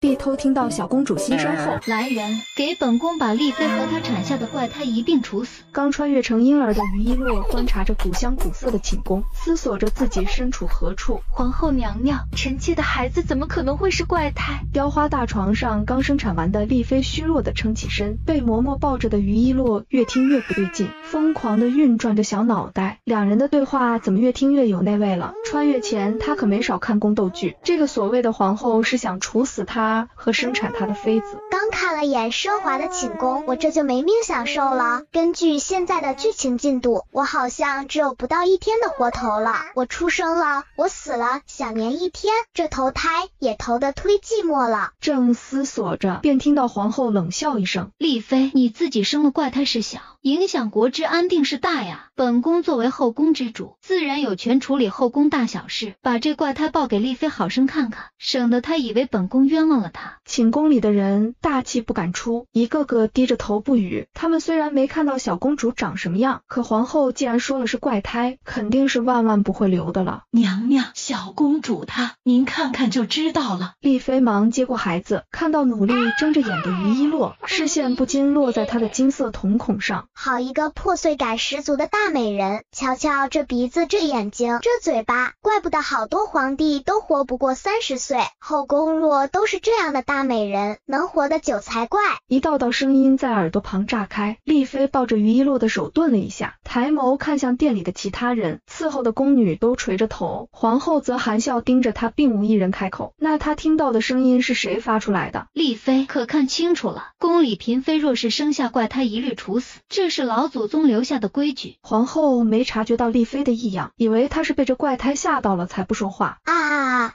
丽偷听到小公主心声后，来人，给本宫把丽妃和她产下的怪胎一并处死。刚穿越成婴儿的于一洛观察着古香古色的寝宫，思索着自己身处何处。皇后娘娘，臣妾的孩子怎么可能会是怪胎？雕花大床上刚生产完的丽妃虚弱的撑起身，被嬷嬷抱着的于一洛越听越不对劲，疯狂的运转着小脑袋。两人的对话怎么越听越有那味了？穿越前他可没少看宫斗剧，这个所谓的皇后是想处死他和生产他的妃子。刚看了眼奢华的寝宫，我这就没命享受了。根据现在的剧情进度，我好像只有不到1天的活头了。我出生了，我死了，享年1天，这投胎也投得忒寂寞了。正思索着，便听到皇后冷笑一声：丽妃，你自己生了怪胎是小，影响国之安定是大呀。本宫作为后宫之主，自然有权处理后宫大小事，把这怪胎抱给丽妃好生看看，省得她以为本宫冤枉了她。寝宫里的人大气不敢出，一个个低着头不语。他们虽然没看到小公主长什么样，可皇后既然说了是怪胎，肯定是万万不会留的了。娘娘，小公主她，您看看就知道了。丽妃忙接过孩子，看到努力睁着眼的于一洛，视线不禁落在她的金色瞳孔上。好一个破碎感十足的大美人，瞧瞧这鼻子，这眼睛，这嘴巴，怪不得好多皇帝都活不过30岁。后宫若都是这样的大美人，能活得久才怪。一道道声音在耳朵旁炸开，丽妃抱着于一洛的手顿了一下，抬眸看向店里的其他人，伺候的宫女都垂着头，皇后则含笑盯着她，并无一人开口。那她听到的声音是谁发出来的？丽妃可看清楚了，宫里嫔妃若是生下怪胎一律处死，这是老祖宗留下的规矩。皇后没察觉到丽妃的异样，以为她是被这怪胎吓到了才不说话。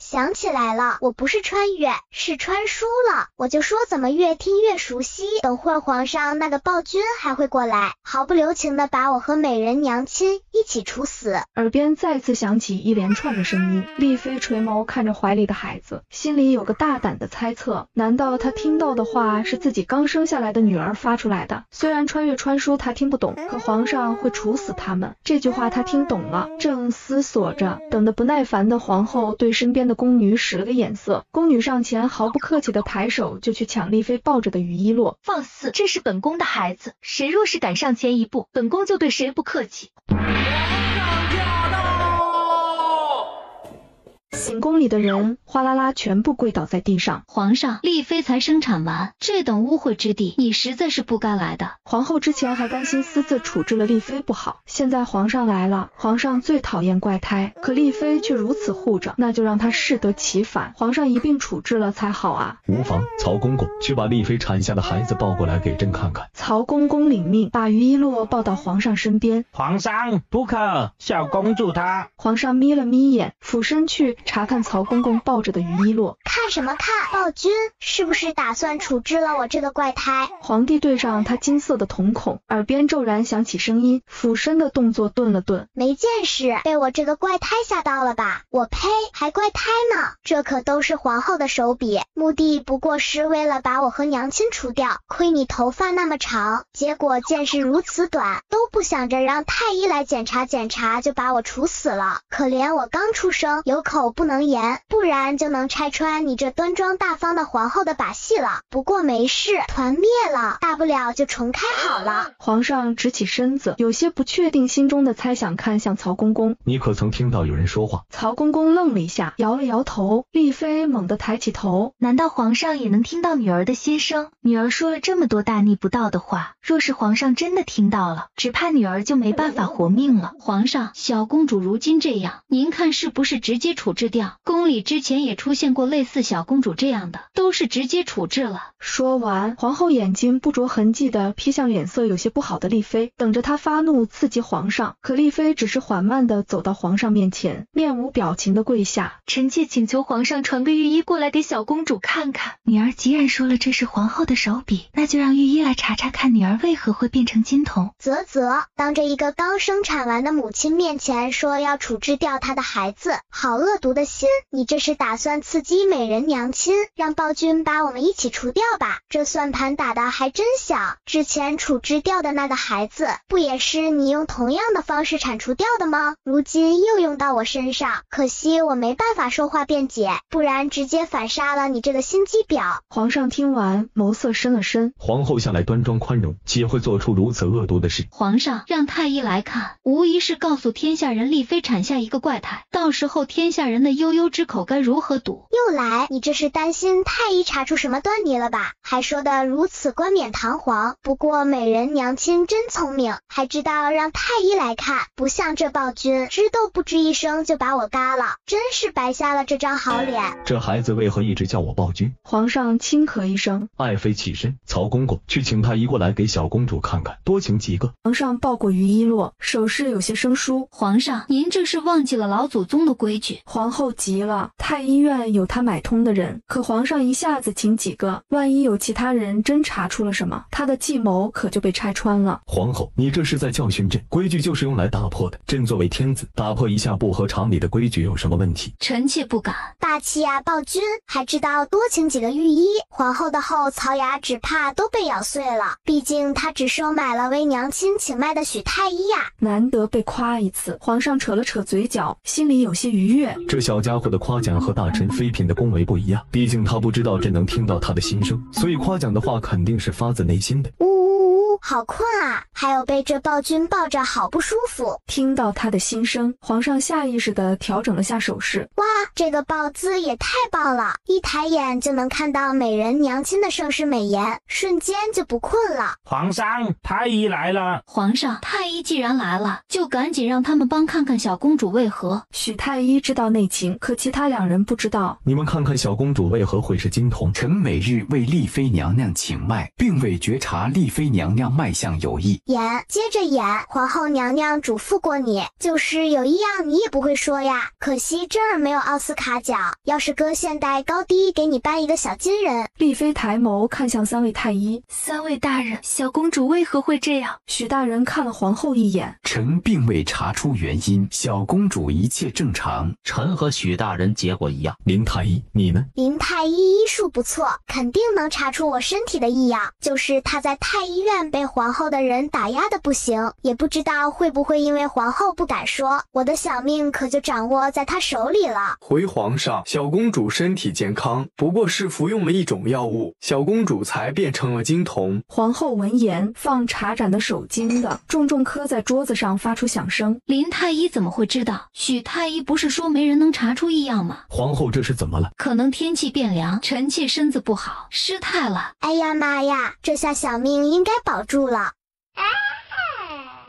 想起来了，我不是穿越，是穿书了。我就说怎么越听越熟悉，等会儿皇上那个暴君还会过来，毫不留情的把我和美人娘亲一起处死。耳边再次响起一连串的声音，丽妃垂眸看着怀里的孩子，心里有个大胆的猜测，难道她听到的话是自己刚生下来的女儿发出来的？虽然穿越穿书她听不懂，可皇上会处死他们，这句话她听懂了。正思索着，等得不耐烦的皇后对身边的宫女使了个眼色，宫女上前毫不客气的抬手就去抢丽妃抱着的于一洛。放肆，这是本宫的孩子，谁若是敢上前一步，本宫就对谁不客气。寝宫里的人哗啦啦全部跪倒在地上。皇上，丽妃才生产完，这等污秽之地，你实在是不该来的。皇后之前还担心私自处置了丽妃不好，现在皇上来了，皇上最讨厌怪胎，可丽妃却如此护着，那就让她适得其反，皇上一并处置了才好啊。无妨，曹公公，去把丽妃产下的孩子抱过来给朕看看。曹公公领命，把于一洛抱到皇上身边。皇上，不可，小公主她……皇上眯了眯眼，俯身去查看曹公公抱着的于一洛。看什么看？暴君是不是打算处置了我这个怪胎？皇帝对上他金色的瞳孔，耳边骤然响起声音，俯身的动作顿了顿。没见识，被我这个怪胎吓到了吧？我呸，还怪胎呢？这可都是皇后的手笔，目的不过是为了把我和娘亲除掉。亏你头发那么长，结果见识如此短，都不想着让太医来检查检查就把我处死了。可怜我刚出生，有口不能言，不然就能拆穿你这端庄大方的皇后的把戏了。不过没事，团灭了，大不了就重开好了。皇上直起身子，有些不确定心中的猜想，看向曹公公。你可曾听到有人说话？曹公公愣了一下，摇了摇头。丽妃猛地抬起头，难道皇上也能听到女儿的心声？女儿说了这么多大逆不道的话，若是皇上真的听到了，只怕女儿就没办法活命了。皇上，小公主如今这样，您看是不是直接处置掉？宫里之前也出现过类似小公主这样的，都是直接处置了。说完，皇后眼睛不着痕迹地瞥向脸色有些不好的丽妃，等着她发怒刺激皇上。可丽妃只是缓慢地走到皇上面前，面无表情地跪下。臣妾请求皇上传个御医过来给小公主看看。女儿既然说了这是皇后的手笔，那就让御医来查查看女儿为何会变成金童。当着一个刚生产完的母亲面前说要处置掉她的孩子，好恶毒的信，你这是打算刺激美人娘亲，让暴君把我们一起除掉吧？这算盘打得还真小，之前处置掉的那个孩子，不也是你用同样的方式铲除掉的吗？如今又用到我身上，可惜我没办法说话辩解，不然直接反杀了你这个心机婊。皇上听完，眸色深了深。皇后向来端庄宽容，岂会做出如此恶毒的事？皇上让太医来看，无疑是告诉天下人丽妃产下一个怪胎，到时候天下人的悠悠之口该如何堵？又来，你这是担心太医查出什么端倪了吧？还说得如此冠冕堂皇。不过美人娘亲真聪明，还知道让太医来看，不像这暴君，知都不吱一声就把我嘎了，真是白瞎了这张好脸。这孩子为何一直叫我暴君？皇上轻咳一声，爱妃起身，曹公公去请太医过来给小公主看看，多请几个。皇上抱过于一洛，手势有些生疏。皇上，您这是忘记了老祖宗的规矩。皇后急了，太医院有他买通的人，可皇上一下子请几个，万一有其他人真查出了什么，他的计谋可就被拆穿了。皇后，你这是在教训朕，规矩就是用来打破的，朕作为天子，打破一下不合常理的规矩有什么问题？臣妾不敢。霸气啊暴君，还知道多请几个御医，皇后的后槽牙只怕都被咬碎了，毕竟她只收买了为娘亲请脉的许太医呀。难得被夸一次，皇上扯了扯嘴角，心里有些愉悦。这小家伙的夸奖和大臣妃嫔的恭维不一样，毕竟他不知道朕能听到他的心声，所以夸奖的话肯定是发自内心的。好困啊，还有被这暴君抱着好不舒服。听到他的心声，皇上下意识地调整了下手势。哇，这个抱字也太爆了，一抬眼就能看到美人娘亲的盛世美颜，瞬间就不困了。皇上，太医来了。皇上，太医既然来了，就赶紧让他们帮看看小公主为何。许太医知道内情，可其他两人不知道。你们看看小公主为何会是金童？臣每日为丽妃娘娘请脉，并未觉察丽妃娘娘脉象有异。接着演，皇后娘娘嘱咐过你，就是有异样你也不会说呀。可惜这儿没有奥斯卡奖，要是搁现代高低，给你颁一个小金人。丽妃抬眸看向三位太医，三位大人，小公主为何会这样？许大人看了皇后一眼，臣并未查出原因，小公主一切正常。臣和许大人结果一样。林太医，你呢？林太医医术不错，肯定能查出我身体的异样，就是他在太医院被皇后的人打压的不行，也不知道会不会因为皇后不敢说，我的小命可就掌握在他手里了。回皇上，小公主身体健康，不过是服用了一种药物，小公主才变成了金童。皇后闻言，放茶盏的手惊的重重磕在桌子上，发出响声。林太医怎么会知道？许太医不是说没人能查出异样吗？皇后这是怎么了？可能天气变凉，臣妾身子不好，失态了。哎呀妈呀，这下小命应该保住了。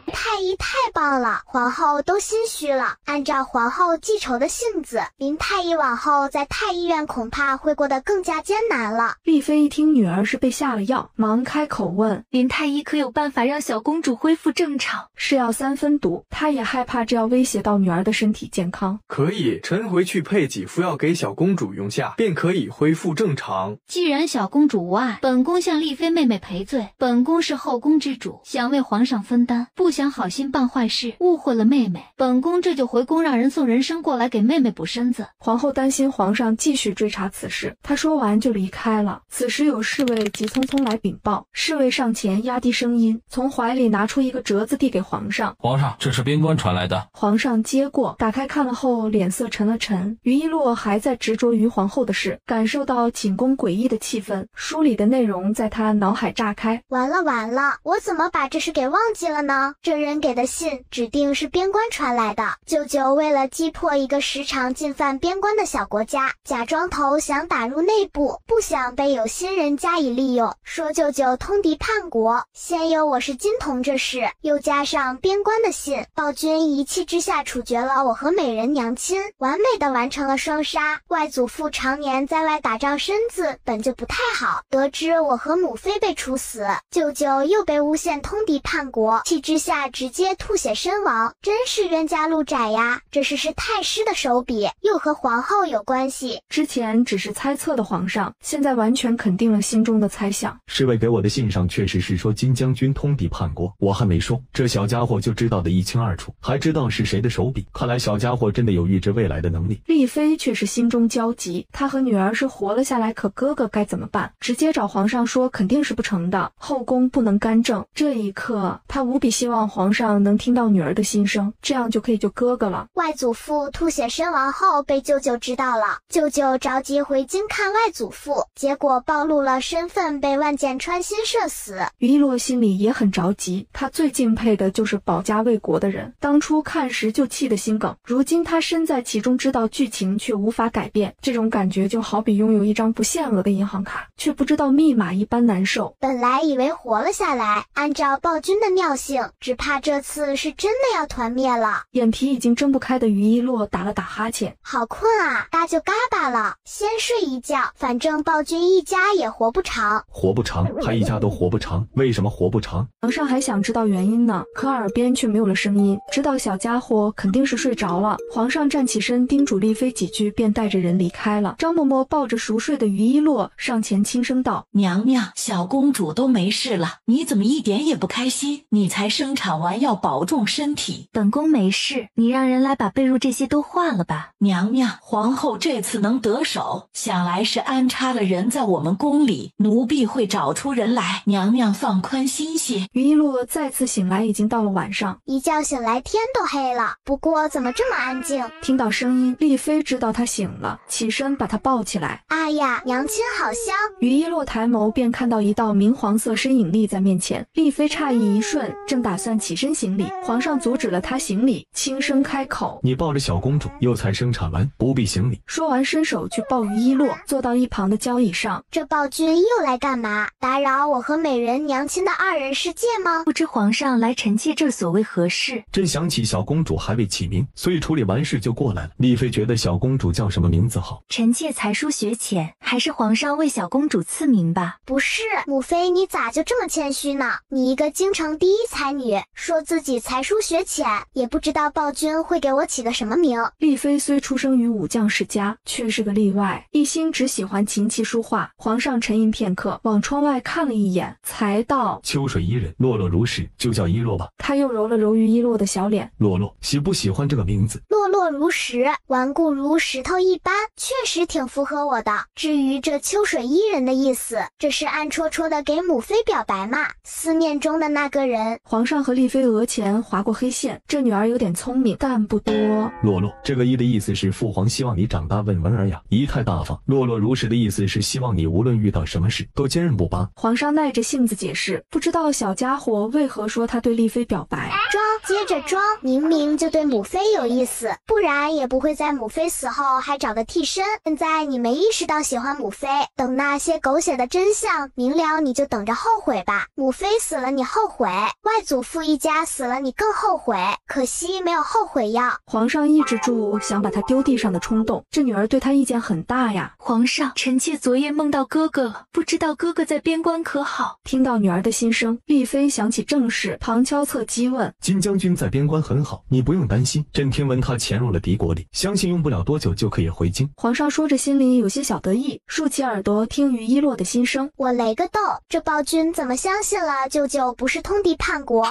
太医太棒了，皇后都心虚了。按照皇后记仇的性子，林太医往后在太医院恐怕会过得更加艰难了。丽妃一听女儿是被下了药，忙开口问：林太医可有办法让小公主恢复正常？是药三分毒，她也害怕这要威胁到女儿的身体健康。可以，臣回去配几副药给小公主用下，便可以恢复正常。既然小公主无碍，本宫向丽妃妹妹赔罪。本宫是后宫之主，想为皇上分担，不想好心办坏事，误会了妹妹。本宫这就回宫让人送人参过来给妹妹补身子。皇后担心皇上继续追查此事，她说完就离开了。此时有侍卫急匆匆来禀报，侍卫上前压低声音，从怀里拿出一个折子递给皇上。皇上，这是边关传来的。皇上接过，打开看了后，脸色沉了沉。于一洛还在执着于皇后的事，感受到寝宫诡异的气氛，书里的内容在他脑海炸开。完了，我怎么把这事给忘记了呢？这人给的信指定是边关传来的。舅舅为了击破一个时常进犯边关的小国家，假装投降打入内部，不想被有心人加以利用，说舅舅通敌叛国。先有我是金童这事，又加上边关的信，暴君一气之下处决了我和美人娘亲，完美的完成了双杀。外祖父常年在外打仗，身子本就不太好，得知我和母妃被处死，舅舅又被诬陷通敌叛国，气之下下直接吐血身亡，真是冤家路窄呀！这是太师的手笔，又和皇后有关系。之前只是猜测的皇上，现在完全肯定了心中的猜想。侍卫给我的信上确实是说金将军通敌叛国，我还没说，这小家伙就知道得一清二楚，还知道是谁的手笔，看来小家伙真的有预知未来的能力。丽妃却是心中焦急，她和女儿是活了下来，可哥哥该怎么办？直接找皇上说肯定是不成的，后宫不能干政。这一刻，她无比希望皇上能听到女儿的心声，这样就可以救哥哥了。外祖父吐血身亡后被舅舅知道了，舅舅着急回京看外祖父，结果暴露了身份，被万箭穿心射死。于一洛心里也很着急，他最敬佩的就是保家卫国的人，当初看时就气得心梗，如今他身在其中，知道剧情却无法改变，这种感觉就好比拥有一张不限额的银行卡，却不知道密码一般难受。本来以为活了下来，按照暴君的尿性，只怕这次是真的要团灭了。眼皮已经睁不开的于一洛打了打哈欠，好困啊，嘎就嘎巴了，先睡一觉，反正暴君一家也活不长。活不长，他一家都活不长，为什么活不长？皇上还想知道原因呢，可耳边却没有了声音，知道小家伙肯定是睡着了。皇上站起身叮嘱丽妃几句，便带着人离开了。张嬷嬷抱着熟睡的于一洛上前轻声道：娘娘，小公主都没事了，你怎么一点也不开心？你才生产完，要保重身体。本宫没事，你让人来把被褥这些都换了吧。娘娘，皇后这次能得手，想来是安插了人在我们宫里，奴婢会找出人来，娘娘放宽心些。于一洛再次醒来，已经到了晚上，一觉醒来天都黑了，不过怎么这么安静？听到声音，丽妃知道他醒了，起身把他抱起来。哎呀，娘亲好香！于一洛抬眸便看到一道明黄色身影立在面前，丽妃诧异一瞬，正打算起身行礼，皇上阻止了他行礼，轻声开口：你抱着小公主，又才生产完，不必行礼。说完伸手去抱于一洛，坐到一旁的交椅上。这暴君又来干嘛？打扰我和美人娘亲的二人世界吗？不知皇上来臣妾这所谓何事？朕想起小公主还未起名，所以处理完事就过来了。丽妃觉得小公主叫什么名字好？臣妾才疏学浅，还是皇上为小公主赐名吧。不是，母妃你咋就这么谦虚呢？你一个京城第一才女，说自己才疏学浅，也不知道暴君会给我起个什么名。丽妃虽出生于武将世家，却是个例外，一心只喜欢琴棋书画。皇上沉吟片刻，往窗外看了一眼，才道：秋水伊人，落落如石，就叫一洛吧。他又揉了揉于一洛的小脸。洛洛，喜不喜欢这个名字？落落如石，顽固如石头一般，确实挺符合我的。至于这秋水伊人的意思，这是暗戳戳的给母妃表白嘛，思念中的那个人。皇上和丽妃额前划过黑线，这女儿有点聪明，但不多。洛洛，这个一的意思是父皇希望你长大温文尔雅，仪态大方。落落如石的意思是希望你无论遇到什么事都坚韧不拔。皇上耐着性子解释，不知道小家伙为何说他对丽妃表白。装，接着装，明明就对母妃有意思，不然也不会在母妃死后还找个替身。现在你没意识到喜欢母妃，等那些狗血的真相明了，你就等着后悔吧。母妃死了你后悔，外祖父一家死了你更后悔，可惜没有后悔药。皇上抑制住想把他丢地上的冲动，这女儿对他意见很大呀。皇上，臣妾昨夜梦到哥哥了，不知道哥哥在边关可好？听到女儿的心声，丽妃想起正事，旁敲侧击问：金将军在边关很好，你不用担心，朕听闻他潜入了敌国里，相信用不了多久就可以回京。皇上说着心里有些小得意，竖起耳朵听于一洛的心声。我雷个豆，这暴君怎么相信了舅舅不是通敌叛国？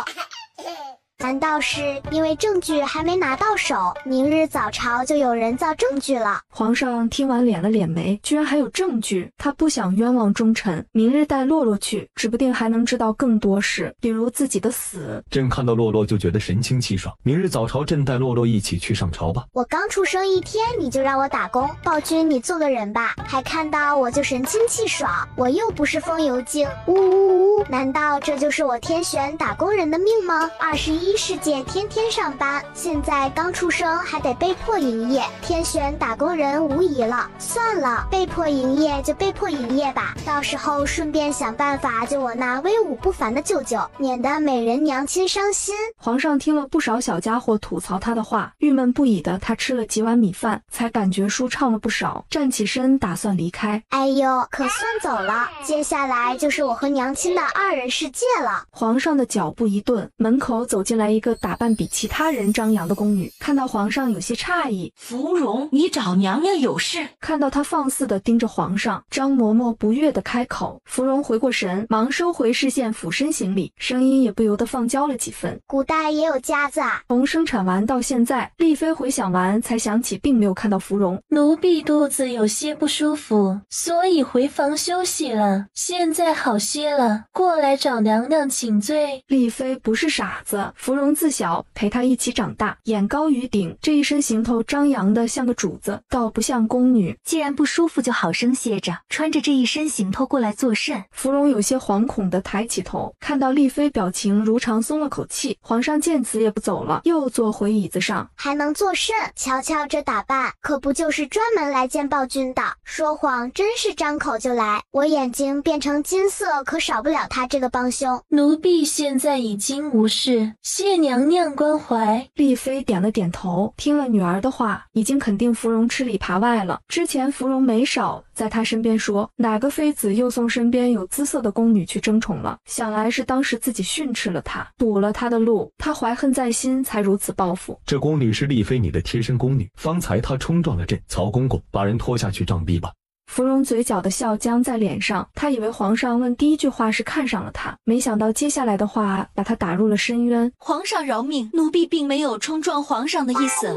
难道是因为证据还没拿到手，明日早朝就有人造证据了？皇上听完敛了敛眉，居然还有证据，他不想冤枉忠臣，明日带洛洛去，指不定还能知道更多事，比如自己的死。朕看到洛洛就觉得神清气爽，明日早朝朕带洛洛一起去上朝吧。我刚出生一天你就让我打工，暴君你做个人吧，还看到我就神清气爽，我又不是风油精，呜呜呜！难道这就是我天选打工人的命吗？21世界天天上班，现在刚出生还得被迫营业，天选打工人无疑了。算了，被迫营业就被迫营业吧，到时候顺便想办法救我那威武不凡的舅舅，免得美人娘亲伤心。皇上听了不少小家伙吐槽他的话，郁闷不已的他吃了几碗米饭，才感觉舒畅了不少，站起身打算离开。哎呦，可算走了，接下来就是我和娘亲的二人世界了。皇上的脚步一顿，门口走进进来一个打扮比其他人张扬的宫女，看到皇上有些诧异。芙蓉，你找娘娘有事？看到他放肆地盯着皇上，张嬷嬷不悦地开口。芙蓉回过神，忙收回视线，俯身行礼，声音也不由得放娇了几分。古代也有夹子啊。从生产完到现在，丽妃回想完才想起并没有看到芙蓉。奴婢肚子有些不舒服，所以回房休息了，现在好些了，过来找娘娘请罪。丽妃不是傻子，芙蓉自小陪她一起长大，眼高于顶，这一身行头张扬的像个主子，倒不像宫女。既然不舒服就好生歇着，穿着这一身行头过来作甚？芙蓉有些惶恐地抬起头，看到丽妃表情如常，松了口气。皇上见此也不走了，又坐回椅子上。还能作甚？瞧瞧这打扮，可不就是专门来见暴君的？说谎真是张口就来，我眼睛变成金色，可少不了他这个帮凶。奴婢现在已经无事，谢娘娘关怀。丽妃点了点头，听了女儿的话，已经肯定芙蓉吃里扒外了。之前芙蓉没少在她身边说，哪个妃子又送身边有姿色的宫女去争宠了，想来是当时自己训斥了她，堵了她的路，她怀恨在心，才如此报复。这宫女是丽妃你的贴身宫女，方才她冲撞了朕，曹公公把人拖下去杖毙吧。芙蓉嘴角的笑僵在脸上，她以为皇上问第一句话是看上了她，没想到接下来的话把她打入了深渊。皇上饶命，奴婢并没有冲撞皇上的意思。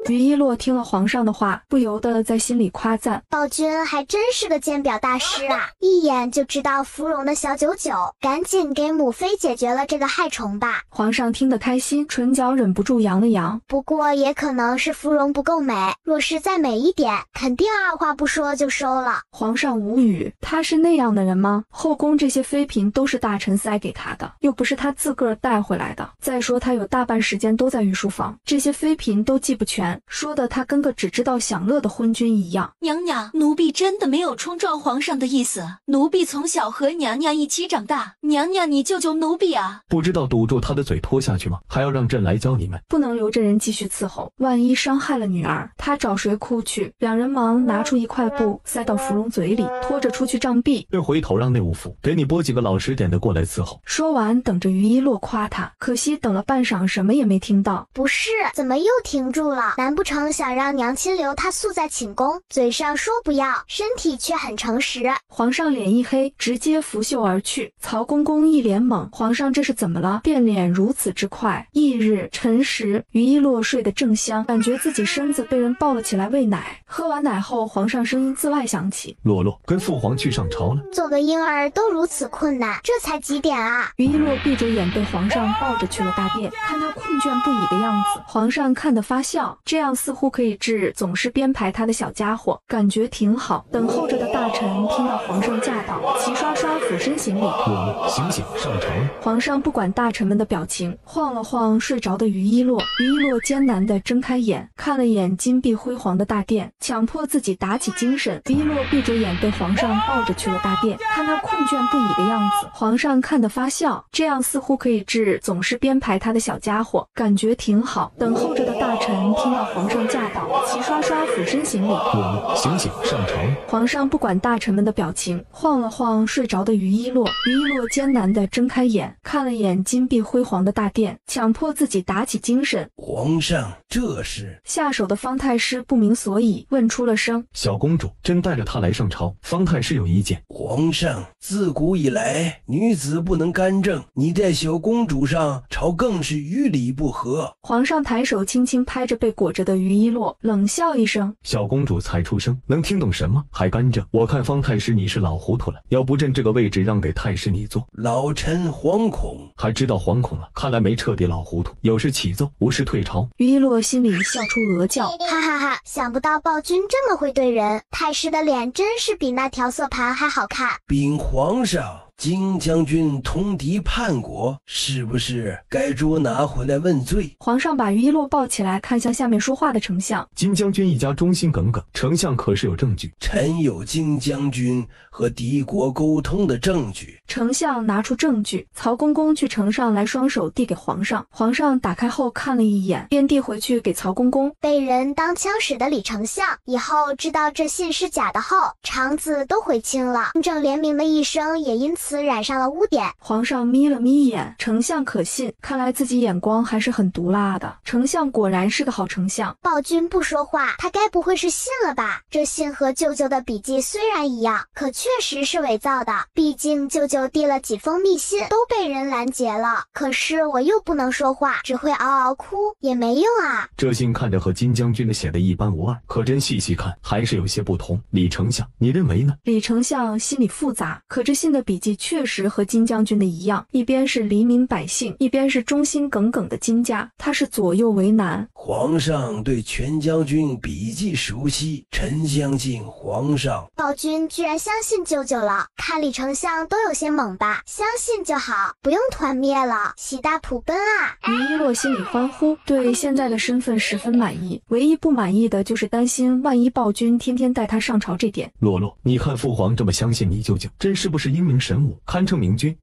于一洛听了皇上的话，不由得在心里夸赞，暴君还真是个鉴表大师啊，一眼就知道芙蓉的小九九，赶紧给母妃解决了这个害虫吧。皇上听得开心，唇角忍不住扬了扬。不过也可能是芙蓉不够美，若是再美一点，肯定二话不说就收了。皇上无语，他是那样的人吗？后宫这些妃嫔都是大臣塞给他的，又不是他自个儿带回来的。再说他有大半时间都在御书房，这些妃嫔都记不全，说的他跟个只知道享乐的昏君一样。娘娘，奴婢真的没有冲撞皇上的意思，奴婢从小和娘娘一起长大，娘娘你救救奴婢啊！不知道堵住他的嘴拖下去吗？还要让朕来教你们？不能留着人继续伺候，万一伤害了女儿，他找谁哭去？两人忙拿出一块布塞到芙蓉嘴里，拖着出去杖毙。这回头让内务府给你拨几个老实点的过来伺候。说完等着于一洛夸他，可惜等了半晌什么也没听到。不是，怎么又停住了？难不成想让娘亲留他宿在寝宫，嘴上说不要，身体却很诚实？皇上脸一黑，直接拂袖而去。曹公公一脸懵，皇上这是怎么了？变脸如此之快。翌日辰时，于一洛睡得正香，感觉自己身子被人抱了起来喂奶。喝完奶后，皇上声音自外响起，洛洛跟父皇去上朝了。做个婴儿都如此困难，这才几点啊？于一洛闭着眼被皇上抱着去了大殿，看他困倦不已的样子，皇上看得发笑，这样似乎可以治总是编排他的小家伙，感觉挺好。等候着的大臣听到皇上驾到，齐刷刷俯身行礼。洛洛，醒醒，上朝。皇上不管大臣们的表情，晃了晃睡着的于一洛。于一洛艰难地睁开眼，看了眼金碧辉煌的大殿，强迫自己打起精神。于一洛闭着眼被皇上抱着去了大殿，看他困倦不已的样子，皇上看得发笑，这样似乎可以治总是编排他的小家伙，感觉挺好。等候着的大臣听到皇上驾到，齐刷刷俯身行礼。洛洛，醒醒，上朝。皇上不管大臣们的表情，晃了晃睡着的于一洛。于一洛艰难地睁开眼，看了眼金碧辉煌的大殿，强迫自己打起精神。皇上，这是……下手的方太师不明所以，问出了声：小公主，朕带着她来上朝，方太师有意见。皇上，自古以来，女子不能干政，你带小公主上朝更是于理不合。皇上抬手轻轻拍着被裹着的于一洛，冷笑一声：小公主才出生，能听懂什么？还干政？我看方太师你是老糊涂了，要不朕这个位置让给太师你坐。老臣惶恐。还知道惶恐了，看来没彻底老糊涂，有事起奏，无事退朝。于一洛心里笑出鹅叫，哈哈哈！想不到暴君这么会对人，太师的脸真是比那调色盘还好看。禀皇上，金将军通敌叛国，是不是该捉拿回来问罪？皇上把于一洛抱起来，看向下面说话的丞相。金将军一家忠心耿耿，丞相可是有证据？臣有金将军和敌国沟通的证据。丞相拿出证据，曹公公去呈上来，双手递给皇上。皇上打开后看了一眼，便递回去给曹公公。被人当枪使的李丞相，以后知道这信是假的后，肠子都悔青了。正廉明的一生也因此此染上了污点。皇上眯了眯眼，丞相可信，看来自己眼光还是很毒辣的。丞相果然是个好丞相。暴君不说话，他该不会是信了吧？这信和舅舅的笔记虽然一样，可确实是伪造的。毕竟舅舅递了几封密信都被人拦截了，可是我又不能说话，只会嗷嗷哭，也没用啊。这信看着和金将军的写的一般无二，可真细细看还是有些不同。李丞相，你认为呢？李丞相心里复杂，可这信的笔记确实和金将军的一样，一边是黎民百姓，一边是忠心耿耿的金家，他是左右为难。皇上对全将军笔记熟悉，臣相信皇上。暴君居然相信舅舅了，看李丞相都有些猛吧？相信就好，不用团灭了，喜大普奔啊！于一洛心里欢呼，对现在的身份十分满意，唯一不满意的就是担心万一暴君天天带他上朝这点。洛洛，你看父皇这么相信你舅舅，真是不是英明神武，堪称明君？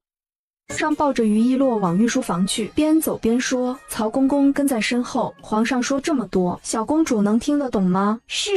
上抱着于一洛往御书房去，边走边说。曹公公跟在身后。皇上说这么多，小公主能听得懂吗？是，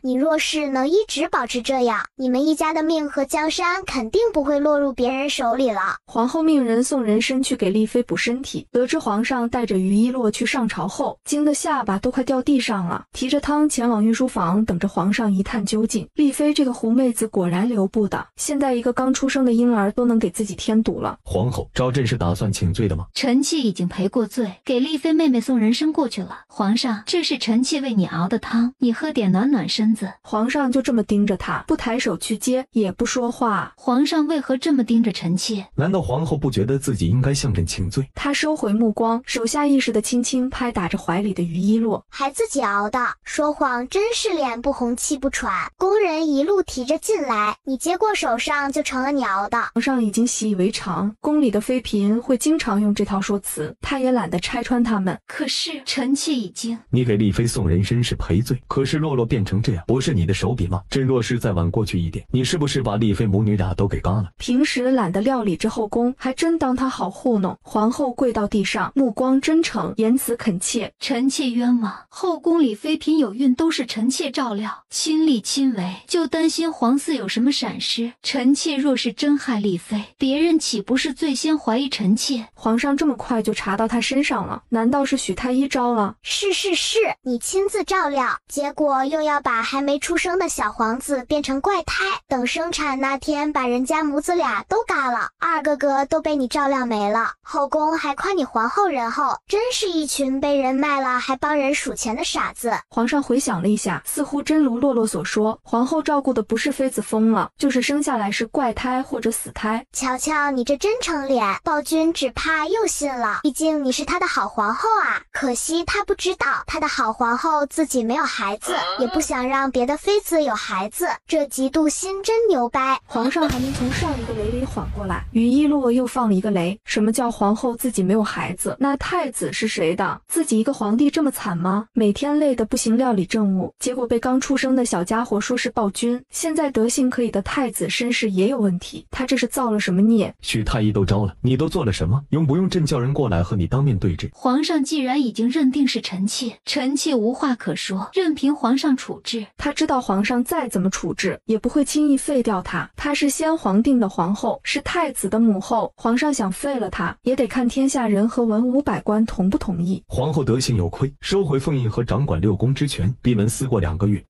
你若是能一直保持这样，你们一家的命和江山肯定不会落入别人手里了。皇后命人送人参去给丽妃补身体，得知皇上带着于一洛去上朝后，惊得下巴都快掉地上了，提着汤前往御书房，等着皇上一探究竟。丽妃这个狐妹子果然留步的，现在一个刚出生的婴儿都能给自己添堵了。皇后，赵朕是打算请罪的吗？臣妾已经赔过罪，给丽妃妹妹送人参过去了。皇上，这是臣妾为你熬的汤，你喝点暖暖身子。皇上就这么盯着他，不抬手去接，也不说话。皇上为何这么盯着臣妾？难道皇后不觉得自己应该向朕请罪？他收回目光，手下意识地轻轻拍打着怀里的于一洛。还自己熬的，说谎真是脸不红气不喘。工人一路提着进来，你接过手上就成了你熬的。皇上已经习以为常，宫里的妃嫔会经常用这套说辞，他也懒得拆穿他们。可是臣妾已经……你给丽妃送人参是赔罪，可是洛洛变成这样，不是你的手笔吗？朕若是再晚过去一点，你是不是把丽妃母女俩都给嘎了？平时懒得料理这后宫，还真当他好糊弄。皇后跪到地上，目光真诚，言辞恳切。臣妾冤枉，后宫里妃嫔有孕都是臣妾照料，亲力亲为，就担心皇嗣有什么闪失。臣妾若是真害丽妃，别人岂不是最先怀疑臣妾？皇上这么快就查到他身上了，难道是许太医招了？是，你亲自照料，结果又要把还没出生的小皇子变成怪胎，等生产那天把人家母子俩都嘎了，二个个都被你照料没了。后宫还夸你皇后仁厚，真是一群被人卖了还帮人数钱的傻子。皇上回想了一下，似乎真如洛洛所说，皇后照顾的不是妃子疯了，就是生下来是怪胎或者死胎。瞧瞧你这真诚脸，暴君只怕又信了，毕竟你是他的好皇后啊。可惜他不知道，他的好皇后自己没有孩子，也不想让别的妃子有孩子，这嫉妒心真牛掰。皇上还没从上一个雷里缓过来，于一洛又放了一个雷。什么叫皇后自己没有孩子？那太子是谁的？自己一个皇帝这么惨吗？每天累得不行料理政务，结果被刚出生的小家伙说是暴君。现在德行可以的太子身世也有问题，他这是造了什么孽？许太医都招了，你都做了什么？用不用朕叫人过来和你当面对质？皇上既然已经认定是臣妾，臣妾无话可说，任凭皇上处置。他知道皇上再怎么处置，也不会轻易废掉他。他是先皇定的皇后，是太子的母后，皇上想废了他，也得看天下人和文武百官同不同意。皇后德行有亏，收回封印和掌管六宫之权，闭门思过2个月。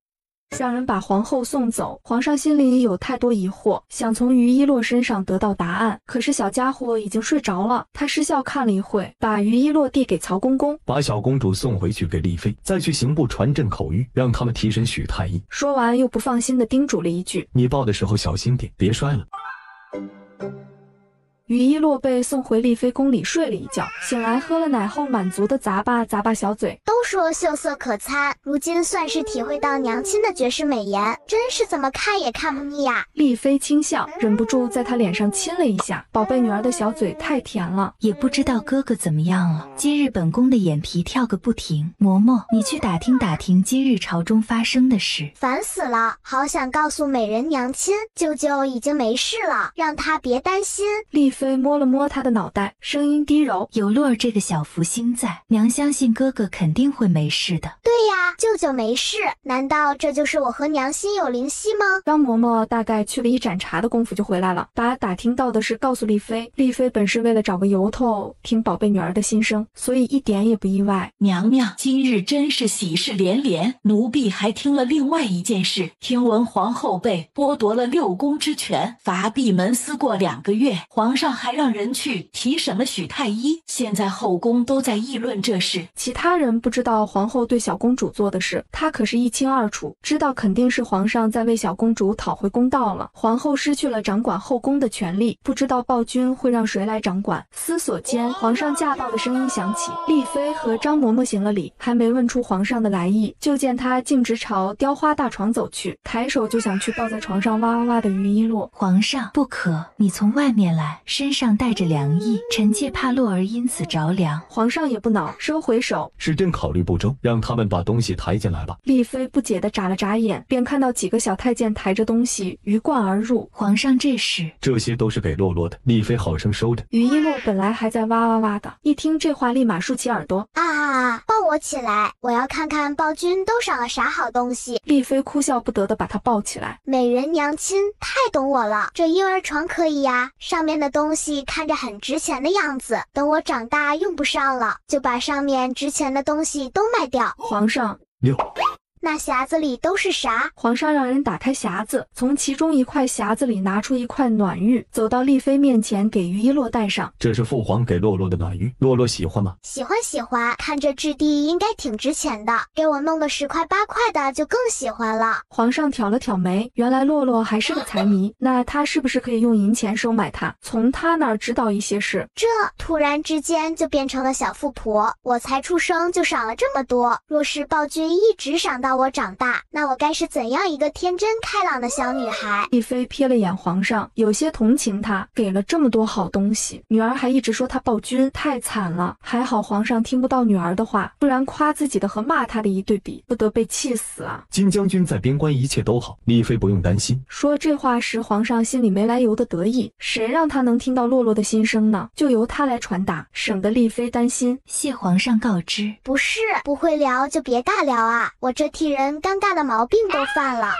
让人把皇后送走，皇上心里有太多疑惑，想从于一洛身上得到答案。可是小家伙已经睡着了，他失笑看了一会，把于一洛递给曹公公，把小公主送回去给丽妃，再去刑部传朕口谕，让他们提审许太医。说完又不放心地叮嘱了一句：你抱的时候小心点，别摔了。于一洛被送回丽妃宫里睡了一觉，醒来喝了奶后满足的咂巴小嘴。都说秀色可餐，如今算是体会到娘亲的绝世美颜，真是怎么看也看不腻呀。丽妃轻笑，忍不住在她脸上亲了一下，宝贝女儿的小嘴太甜了。也不知道哥哥怎么样了，今日本宫的眼皮跳个不停。嬷嬷，你去打听打听今日朝中发生的事。烦死了，好想告诉美人娘亲，舅舅已经没事了，让她别担心。丽妃妃摸了摸他的脑袋，声音低柔：有洛儿这个小福星在，娘相信哥哥肯定会没事的。对呀，舅舅没事，难道这就是我和娘心有灵犀吗？张嬷嬷大概去了一盏茶的功夫就回来了，把打听到的事告诉丽妃。丽妃本是为了找个由头听宝贝女儿的心声，所以一点也不意外。娘娘今日真是喜事连连，奴婢还听了另外一件事，听闻皇后被剥夺了6宫之权，罚闭门思过2个月，皇上还让人去提审了许太医，现在后宫都在议论这事。其他人不知道皇后对小公主做的事，她可是一清二楚，知道肯定是皇上在为小公主讨回公道了。皇后失去了掌管后宫的权利，不知道暴君会让谁来掌管。思索间，皇上驾到的声音响起，丽妃和张嬷嬷行了礼，还没问出皇上的来意，就见他径直朝雕花大床走去，抬手就想去抱在床上哇哇哇的于一洛。皇上不可，你从外面来，身上带着凉意，臣妾怕洛儿因此着凉。皇上也不恼，收回手，是朕考虑不周，让他们把东西抬进来吧。丽妃不解地眨了眨眼，便看到几个小太监抬着东西鱼贯而入。皇上这些都是给洛洛的，丽妃好生收着。于一洛本来还在哇哇哇的，一听这话立马竖起耳朵，抱我起来，我要看看暴君都赏了啥好东西。丽妃哭笑不得地把他抱起来，美人娘亲太懂我了，这婴儿床可以呀，上面的东西看着很值钱的样子，等我长大用不上了，就把上面值钱的东西都卖掉。皇上那匣子里都是啥？皇上让人打开匣子，从其中一块匣子里拿出一块暖玉，走到丽妃面前给于一洛戴上。这是父皇给洛洛的暖玉，洛洛喜欢吗？喜欢，看这质地应该挺值钱的，给我弄个10块8块的就更喜欢了。皇上挑了挑眉，原来洛洛还是个财迷，那他是不是可以用银钱收买他，从他那儿知道一些事？这突然之间就变成了小富婆，我才出生就赏了这么多，若是暴君一直赏到我长大，那我该是怎样一个天真开朗的小女孩？丽妃瞥了眼皇上，有些同情他，给了这么多好东西，女儿还一直说他暴君，太惨了。还好皇上听不到女儿的话，不然夸自己的和骂他的一对比，不得被气死啊！金将军在边关一切都好，丽妃不用担心。说这话时，皇上心里没来由的得意，谁让他能听到洛洛的心声呢？就由他来传达，省得丽妃担心。谢皇上告知。不是，不会聊就别尬聊啊，我这替人尴尬的毛病都犯了。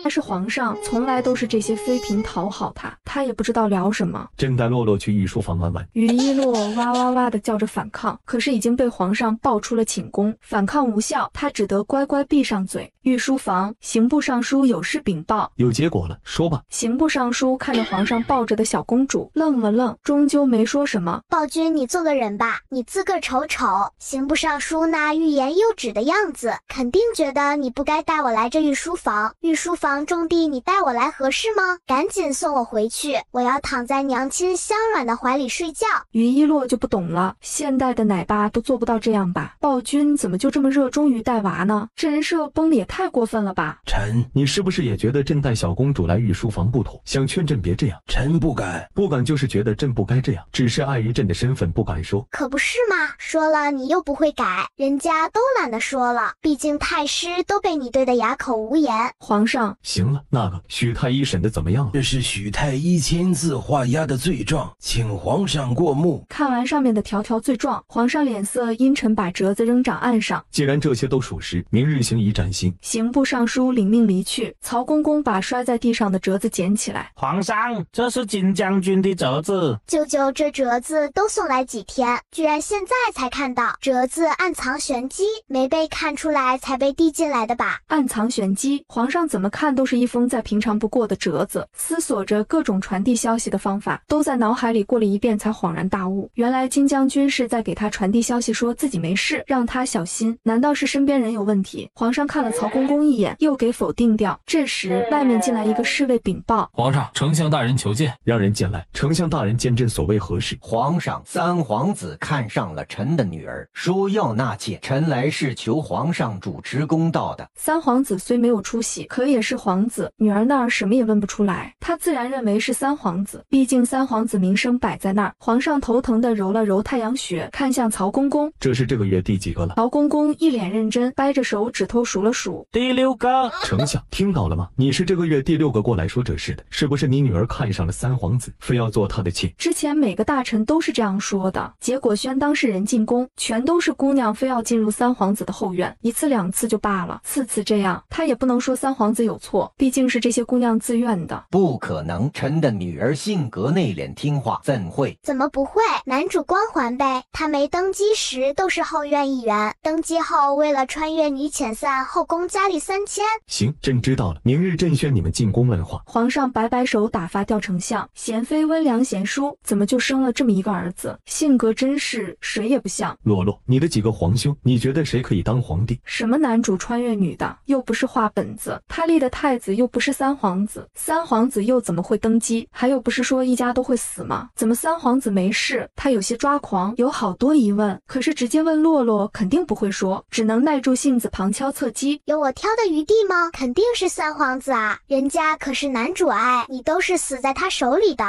他是皇上，从来都是这些妃嫔讨好他，他也不知道聊什么。朕带洛洛去御书房玩玩。于一洛哇哇哇的叫着反抗，可是已经被皇上抱出了寝宫，反抗无效，他只得乖乖闭上嘴。御书房，刑部尚书有事禀报。有结果了，说吧。刑部尚书看着皇上抱着的小公主，愣了愣，终究没说什么。暴君，你做个人吧，你自个瞅瞅，刑部尚书那欲言又止的样子，肯定觉得你不该带我来这御书房。御书房种地，你带我来合适吗？赶紧送我回去，我要躺在娘亲香软的怀里睡觉。于一洛就不懂了，现代的奶爸都做不到这样吧？暴君怎么就这么热衷于带娃呢？这人设崩的也太过分了吧！臣，你是不是也觉得朕带小公主来御书房不妥，想劝朕别这样？臣不敢，不敢就是觉得朕不该这样，只是碍于朕的身份不敢说。可不是嘛，说了你又不会改，人家都懒得说了，毕竟太师都被你对得哑口无言。皇上，行了，那个许太医审的怎么样了？这是许太医亲自画押的罪状，请皇上过目。看完上面的条条罪状，皇上脸色阴沉，把折子扔掌案上。既然这些都属实，明日行以斩刑。刑部尚书领命离去。曹公公把摔在地上的折子捡起来。皇上，这是金将军的折子。舅舅，这折子都送来几天，居然现在才看到。折子暗藏玄机，没被看出来才被递进来的吧？暗藏玄机，皇上怎么看都是一封再平常不过的折子。思索着各种传递消息的方法，都在脑海里过了一遍，才恍然大悟，原来金将军是在给他传递消息，说自己没事，让他小心。难道是身边人有问题？皇上看了曹公公一眼，又给否定掉。这时外面进来一个侍卫禀报：皇上，丞相大人求见。让人进来。丞相大人见朕所谓何事？皇上，三皇子看上了臣的女儿，说要纳妾，臣来是求皇上主持公道的。三皇子虽没有出息，可也是皇子，女儿那儿什么也问不出来，他自然认为是三皇子，毕竟三皇子名声摆在那儿。皇上头疼地揉了揉太阳穴，看向曹公公：这是这个月第几个了？曹公公一脸认真，掰着手指头数了数，数。第6个。丞相听到了吗？你是这个月第6个过来说这事的，是不是你女儿看上了三皇子，非要做他的妾？之前每个大臣都是这样说的，结果宣当事人进宫，全都是姑娘非要进入三皇子的后院，一次两次就罢了，4次这样，他也不能说三皇子有错，毕竟是这些姑娘自愿的。不可能，臣的女儿性格内敛听话，怎会？怎么不会？男主光环呗，他没登基时都是后院一员，登基后为了穿越女遣散，后宫佳丽3000。行，朕知道了，明日朕宣你们进宫问话。皇上摆摆手打发掉丞相，贤妃温良贤淑，怎么就生了这么一个儿子？性格真是谁也不像。洛洛，你的几个皇兄，你觉得谁可以当皇帝？什么男主穿越女的，又不是画本子，他立的太子又不是三皇子，三皇子又怎么会登基？还有不是说一家都会死吗？怎么三皇子没事？他有些抓狂，有好多疑问，可是直接问洛洛肯定不会说，只能耐住性子旁敲侧击。有我挑的余地吗？肯定是三皇子啊，人家可是男主哎，你都是死在他手里的。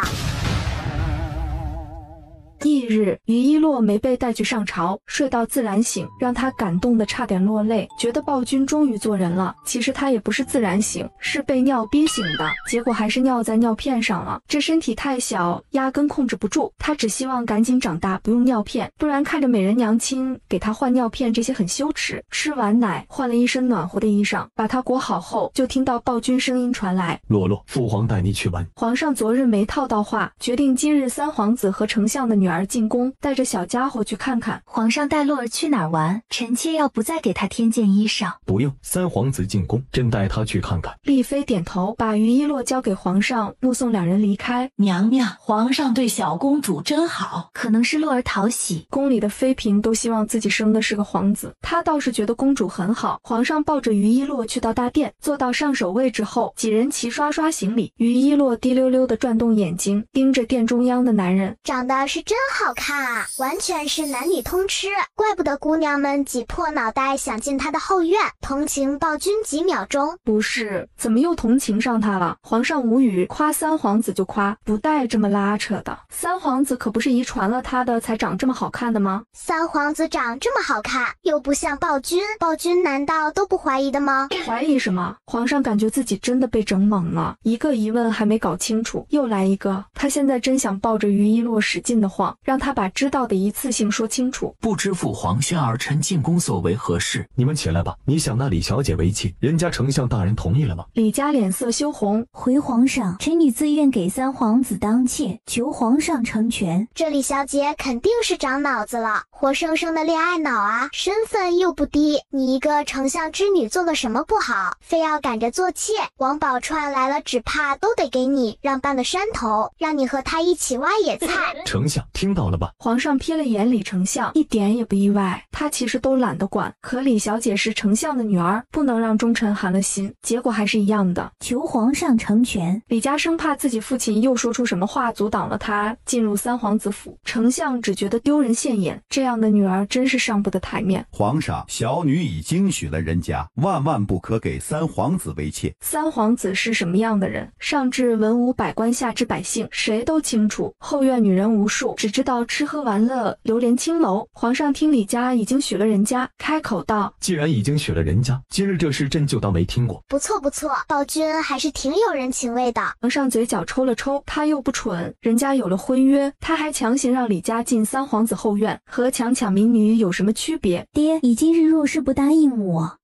翌日，于一洛没被带去上朝，睡到自然醒，让他感动得差点落泪，觉得暴君终于做人了。其实他也不是自然醒，是被尿逼醒的，结果还是尿在尿片上了。这身体太小，压根控制不住，他只希望赶紧长大，不用尿片，不然看着美人娘亲给他换尿片，这些很羞耻。吃完奶，换了一身暖和的衣裳，把他裹好后，就听到暴君声音传来：洛洛，父皇带你去玩。皇上昨日没套到话，决定今日三皇子和丞相的女儿进宫，带着小家伙去看看。皇上带洛儿去哪儿玩？臣妾要不再给他添件衣裳。不用，三皇子进宫，朕带他去看看。丽妃点头，把于一洛交给皇上，目送两人离开。娘娘，皇上对小公主真好。可能是洛儿讨喜，宫里的妃嫔都希望自己生的是个皇子，她倒是觉得公主很好。皇上抱着于一洛去到大殿，坐到上首位置后，几人齐刷刷行礼。于一洛滴溜溜地转动眼睛，盯着殿中央的男人，长得是真好看啊，完全是男女通吃，怪不得姑娘们挤破脑袋想进他的后院，同情暴君几秒钟。不是，怎么又同情上他了？皇上无语，夸三皇子就夸，不带这么拉扯的。三皇子可不是遗传了他的才长这么好看的吗？三皇子长这么好看，又不像暴君，暴君难道都不怀疑的吗？怀疑什么？皇上感觉自己真的被整懵了，一个疑问还没搞清楚，又来一个。他现在真想抱着于一洛使劲的晃，让他把知道的一次性说清楚。不知父皇宣儿臣进宫所为何事？你们起来吧。你想那李小姐为妻，人家丞相大人同意了吗？李家脸色羞红，回皇上，臣女自愿给三皇子当妾，求皇上成全。这李小姐肯定是长脑子了，活生生的恋爱脑啊，身份又不低，你一个丞相之女做了什么不好，非要赶着做妾？王宝钏来了，只怕都得给你让半个山头，让你和他一起挖野菜。丞相听到了吧？皇上瞥了眼李丞相，一点也不意外，他其实都懒得管，可李小姐是丞相的女儿，不能让忠臣寒了心，结果还是一样的，求皇上成全。李家生怕自己父亲又说出什么话阻挡了他进入三皇子府，丞相只觉得丢人现眼，这样的女儿真是上不得台面。皇上，小女已经许了人家，万万不可给三皇子为妾。三皇子是什么样的人？上至文武百官，下至百姓，谁都清楚。后院女人无数，只知道吃喝玩乐，流连青楼。皇上听李家已经许了人家，开口道：既然已经许了人家，今日这事朕就当没听过。不错不错，暴君还是挺有人情味的。皇上嘴角抽了抽，他又不蠢，人家有了婚约，他还强行让李家进三皇子后院，和强抢民女有什么区别？爹，你今日若是不答应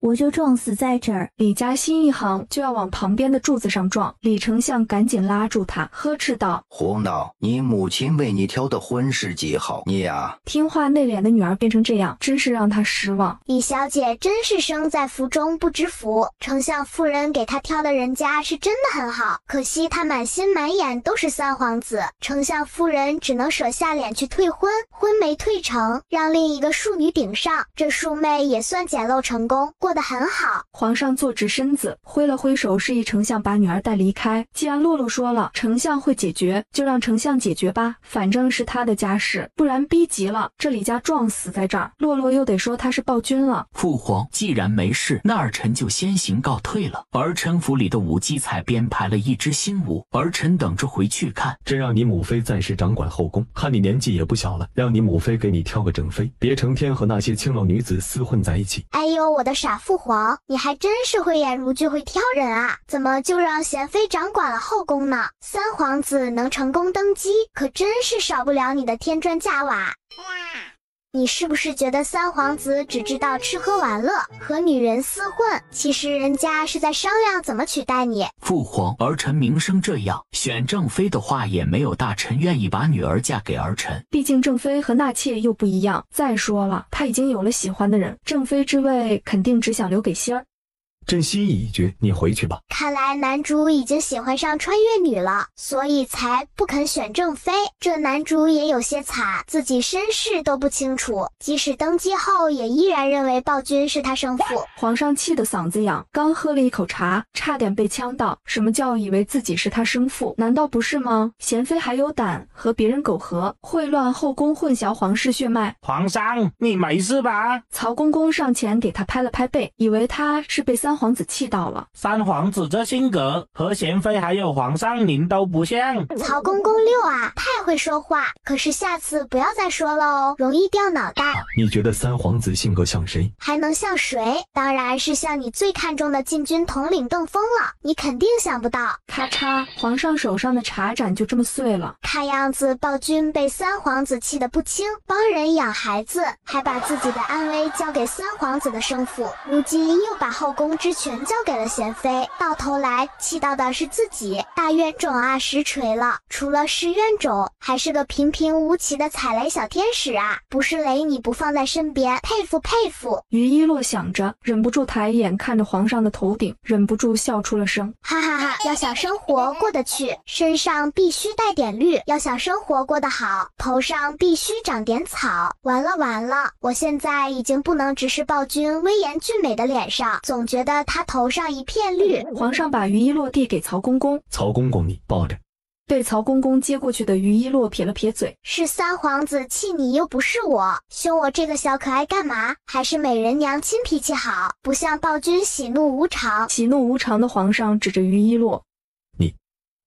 我就撞死在这儿。李家心一横，就要往旁边的柱子上撞，李丞相赶紧拉住他，呵斥道：胡闹！你母亲为你挑的婚事极好，你呀……听话内敛的女儿变成这样，真是让他失望。李小姐真是生在福中不知福，丞相夫人给她挑的人家是真的很好，可惜她满心满眼都是三皇子，丞相夫人只能舍下脸去退婚，婚没退成，让另一个庶女顶上，这庶妹也算捡漏成功，过得很好。皇上坐直身子，挥了挥手示意丞相把女儿带离开。既然洛洛说了丞相会解决，就让丞相解决吧，反正是他他的家事，不然逼急了，这李家撞死在这儿，洛洛又得说他是暴君了。父皇既然没事，那儿臣就先行告退了。儿臣府里的武姬才编排了一支新舞，儿臣等着回去看。朕让你母妃暂时掌管后宫，看你年纪也不小了，让你母妃给你挑个正妃，别成天和那些青楼女子厮混在一起。哎呦，我的傻父皇，你还真是会演如剧会挑人啊！怎么就让贤妃掌管了后宫呢？三皇子能成功登基，可真是少不了你的添砖加瓦。你是不是觉得三皇子只知道吃喝玩乐，和女人厮混？其实人家是在商量怎么取代你。父皇，儿臣名声这样，选正妃的话也没有大臣愿意把女儿嫁给儿臣。毕竟正妃和纳妾又不一样。再说了，他已经有了喜欢的人，正妃之位肯定只想留给仙儿。朕心意已决，你回去吧。看来男主已经喜欢上穿越女了，所以才不肯选正妃。这男主也有些惨，自己身世都不清楚，即使登基后也依然认为暴君是他生父。皇上气得嗓子痒，刚喝了一口茶，差点被呛到。什么叫以为自己是他生父？难道不是吗？贤妃还有胆和别人苟合，会乱后宫，混淆皇室血脉。皇上，你没事吧？曹公公上前给他拍了拍背，以为他是被三皇子气到了。三皇子这性格和贤妃还有皇上您都不像。曹公公溜啊，太会说话，可是下次不要再说了哦，容易掉脑袋。你觉得三皇子性格像谁？还能像谁？当然是像你最看重的禁军统领邓峰了，你肯定想不到。咔嚓，皇上手上的茶盏就这么碎了。看样子暴君被三皇子气得不轻，帮人养孩子，还把自己的安危交给三皇子的生父，如今又把后宫之权交给了贤妃，到头来气到的是自己。大冤种啊，实锤了！除了是冤种，还是个平平无奇的踩雷小天使啊！不是雷你不放在身边，佩服佩服。于一洛想着，忍不住抬眼看着皇上的头顶，忍不住笑出了声。哈哈哈！要想生活过得去，身上必须带点绿；要想生活过得好，头上必须长点草。完了完了，我现在已经不能直视暴君威严俊美的脸上，总觉得他头上一片绿。皇上把于一洛递给曹公公，曹公公你抱着。被曹公公接过去的于一洛撇了撇嘴，是三皇子气你又不是我，凶我这个小可爱干嘛？还是美人娘亲脾气好，不像暴君喜怒无常。喜怒无常的皇上指着于一洛，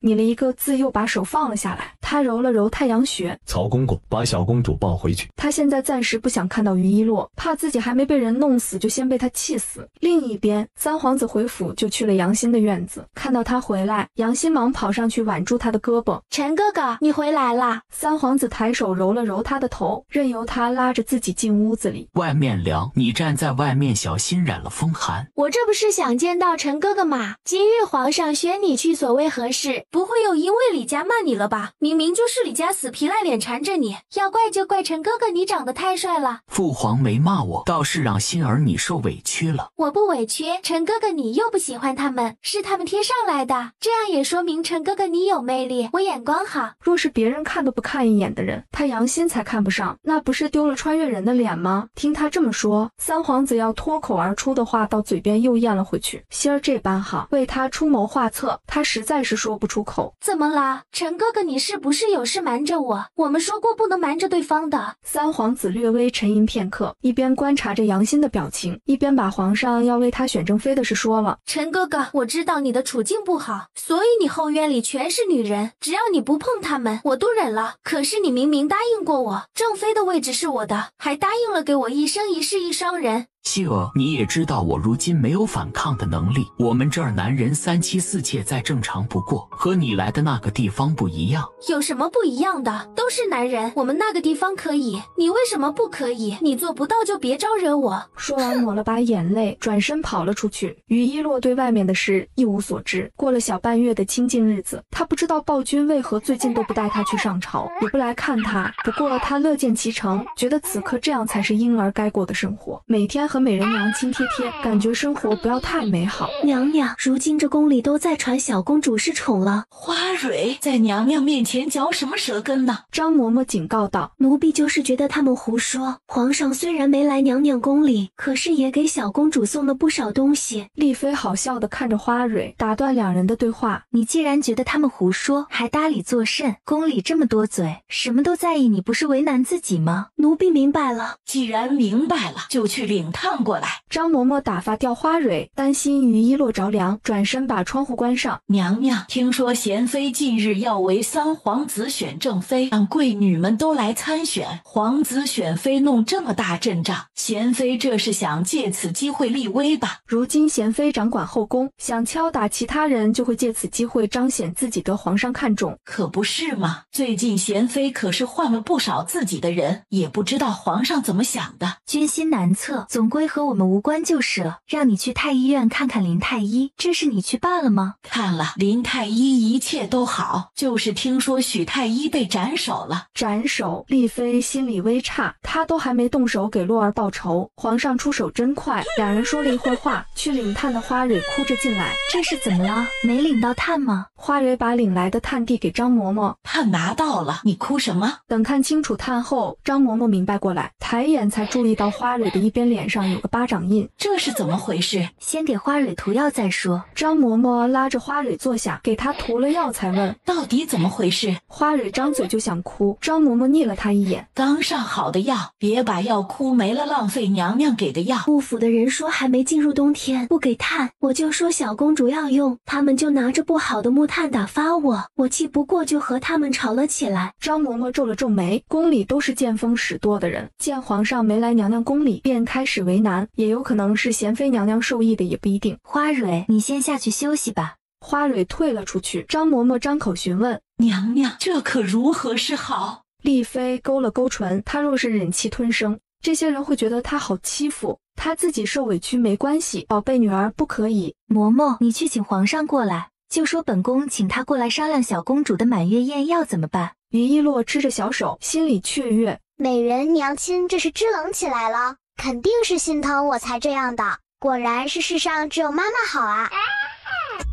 你了一个字，又把手放了下来。他揉了揉太阳穴。曹公公，把小公主抱回去。他现在暂时不想看到于一洛，怕自己还没被人弄死，就先被他气死。另一边，三皇子回府就去了杨欣的院子，看到他回来，杨欣忙跑上去挽住他的胳膊。陈哥哥，你回来啦！三皇子抬手揉了揉他的头，任由他拉着自己进屋子里。外面凉，你站在外面小心染了风寒。我这不是想见到陈哥哥吗？今日皇上选你去，所谓何事？不会又因为李家骂你了吧？明明就是李家死皮赖脸缠着你，要怪就怪陈哥哥你长得太帅了。父皇没骂我，倒是让心儿你受委屈了。我不委屈，陈哥哥你又不喜欢他们，是他们贴上来的，这样也说明陈哥哥你有魅力，我眼光好。若是别人看都不看一眼的人，他杨欣才看不上，那不是丢了穿越人的脸吗？听他这么说，三皇子要脱口而出的话到嘴边又咽了回去。心儿这般好，为他出谋划策，他实在是说不出口。怎么啦，陈哥哥你是不是有事瞒着我？我们说过不能瞒着对方的。三皇子略微沉吟片刻，一边观察着杨欣的表情，一边把皇上要为他选正妃的事说了。陈哥哥，我知道你的处境不好，所以你后院里全是女人，只要你不碰她们，我都忍了。可是你明明答应过我，正妃的位置是我的，还答应了给我一生一世一双人。希儿，你也知道我如今没有反抗的能力，我们这儿男人三妻四妾再正常不过，和你来的那个地方不一样。有什么不一样的？都是男人，我们那个地方可以，你为什么不可以？你做不到就别招惹我。说完抹了把眼泪，转身跑了出去。于一洛对外面的事一无所知，过了小半月的清静日子，他不知道暴君为何最近都不带他去上朝，也不来看他。不过他乐见其成，觉得此刻这样才是婴儿该过的生活，每天和和美人娘亲贴贴，感觉生活不要太美好。娘娘，如今这宫里都在传小公主失宠了。花蕊在娘娘面前嚼什么舌根呢？张嬷嬷警告道。奴婢就是觉得他们胡说。皇上虽然没来娘娘宫里，可是也给小公主送了不少东西。丽妃好笑地看着花蕊，打断两人的对话。你既然觉得他们胡说，还搭理作甚？宫里这么多嘴，什么都在意，你不是为难自己吗？奴婢明白了。既然明白了，就去领炭过来。张嬷嬷打发掉花蕊，担心于一落着凉，转身把窗户关上。娘娘，听说贤妃近日要为三皇子选正妃，让贵女们都来参选。皇子选妃弄这么大阵仗，贤妃这是想借此机会立威吧？如今贤妃掌管后宫，想敲打其他人，就会借此机会彰显自己得皇上看重。可不是吗？最近贤妃可是换了不少自己的人，也不知道皇上怎么想的。军心难测，总归和我们无关就是了。让你去太医院看看林太医，这是你去办了吗？看了，林太医一切都好，就是听说许太医被斩首了。斩首？丽妃心里微差，她都还没动手给洛儿报仇，皇上出手真快。两人说了一会儿话，去领炭的花蕊哭着进来。这是怎么了？没领到炭吗？花蕊把领来的炭递给张嬷嬷。炭拿到了，你哭什么？等看清楚炭后，张嬷嬷明白过来，抬眼才注意到花蕊的一边脸上有个巴掌印。这是怎么回事？先给花蕊涂药再说。张嬷嬷拉着花蕊坐下，给她涂了药才问到底怎么回事。花蕊张嘴就想哭，张嬷嬷睨了她一眼。刚上好的药，别把药哭没了，浪费娘娘给的药。幕府的人说还没进入冬天不给炭，我就说小公主要用，他们就拿着不好的木炭打发我气不过就和他们吵了起来。张嬷嬷皱了皱眉，宫里都是见风使舵的人，见皇上没来娘娘宫里，便开始为难，也有可能是贤妃娘娘授意的，也不一定。花蕊，你先下去休息吧。花蕊退了出去，张嬷嬷张口询问：娘娘，这可如何是好？丽妃勾了勾唇，她若是忍气吞声，这些人会觉得她好欺负，她自己受委屈没关系，宝贝女儿不可以。嬷嬷，你去请皇上过来，就说本宫请他过来商量小公主的满月宴要怎么办。于一洛支着小手，心里雀跃。美人娘亲这是支棱起来了，肯定是心疼我才这样的，果然是世上只有妈妈好啊。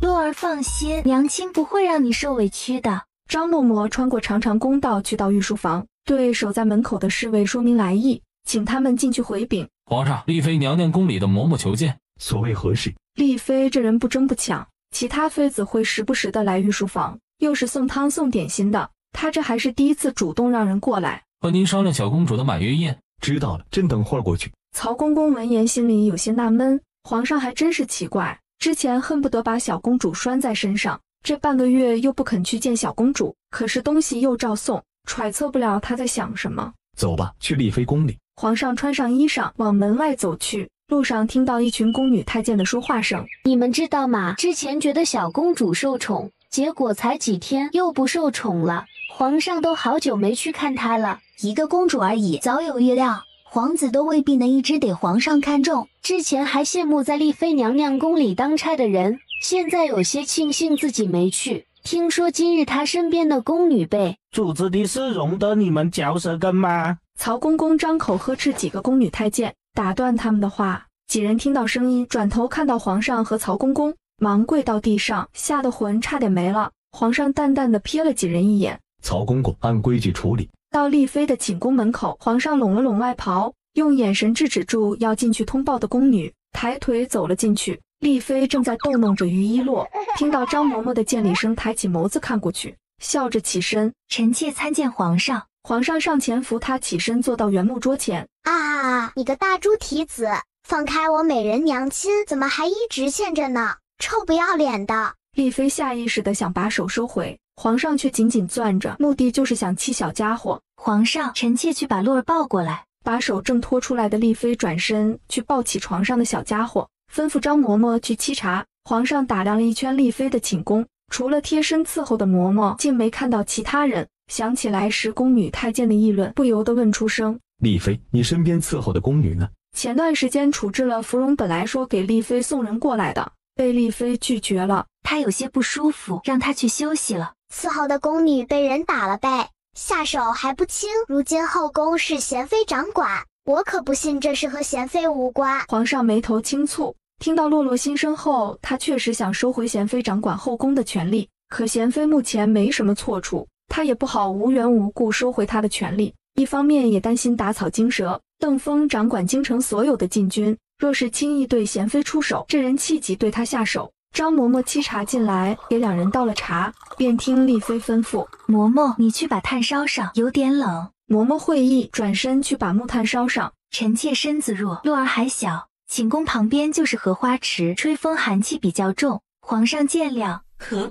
洛儿放心，娘亲不会让你受委屈的。张嬷嬷穿过长长公道，去到御书房，对守在门口的侍卫说明来意，请他们进去回禀。皇上，丽妃娘娘宫里的嬷嬷求见。所谓何事？丽妃这人不争不抢，其他妃子会时不时的来御书房，又是送汤送点心的，她这还是第一次主动让人过来。和您商量小公主的满月宴。知道了，朕等会儿过去。曹公公闻言心里有些纳闷，皇上还真是奇怪，之前恨不得把小公主拴在身上，这半个月又不肯去见小公主，可是东西又照送，揣测不了他在想什么。走吧，去丽妃宫里。皇上穿上衣裳往门外走去，路上听到一群宫女太监的说话声。你们知道吗？之前觉得小公主受宠，结果才几天又不受宠了，皇上都好久没去看她了。一个公主而已，早有预料，皇子都未必能一直得皇上看重。之前还羡慕在丽妃娘娘宫里当差的人，现在有些庆幸自己没去。听说今日她身边的宫女被主子的事容得你们嚼舌根吗？曹公公张口呵斥几个宫女太监，打断他们的话。几人听到声音，转头看到皇上和曹公公，忙跪到地上，吓得魂差点没了。皇上淡淡的瞥了几人一眼，曹公公按规矩处理。到丽妃的寝宫门口，皇上拢了拢外袍，用眼神制止住要进去通报的宫女，抬腿走了进去。丽妃正在逗弄着于一洛，听到张嬷嬷的见礼声，抬起眸子看过去，笑着起身：臣妾参见皇上。皇上上前扶她起身，坐到原木桌前。啊，你个大猪蹄子，放开我美人娘亲，怎么还一直欠着呢？臭不要脸的！丽妃下意识地想把手收回，皇上却紧紧攥着，目的就是想气小家伙。皇上，臣妾去把洛儿抱过来。把手挣脱出来的丽妃转身去抱起床上的小家伙，吩咐张嬷嬷去沏茶。皇上打量了一圈丽妃的寝宫，除了贴身伺候的嬷嬷，竟没看到其他人。想起来时宫女太监的议论，不由得问出声：丽妃，你身边伺候的宫女呢？前段时间处置了芙蓉，本来说给丽妃送人过来的，被丽妃拒绝了。她有些不舒服，让她去休息了。伺候的宫女被人打了呗，下手还不轻。如今后宫是贤妃掌管，我可不信这事和贤妃无关。皇上眉头轻蹙，听到洛洛心声后，他确实想收回贤妃掌管后宫的权利，可贤妃目前没什么错处，他也不好无缘无故收回她的权利。一方面也担心打草惊蛇，邓枫掌管京城所有的禁军，若是轻易对贤妃出手，这人气急对他下手。张嬷嬷沏茶进来，给两人倒了茶，便听丽妃吩咐：嬷嬷，你去把炭烧上，有点冷。嬷嬷会意，转身去把木炭烧上。臣妾身子弱，洛儿还小，寝宫旁边就是荷花池，吹风寒气比较重，皇上见谅。可。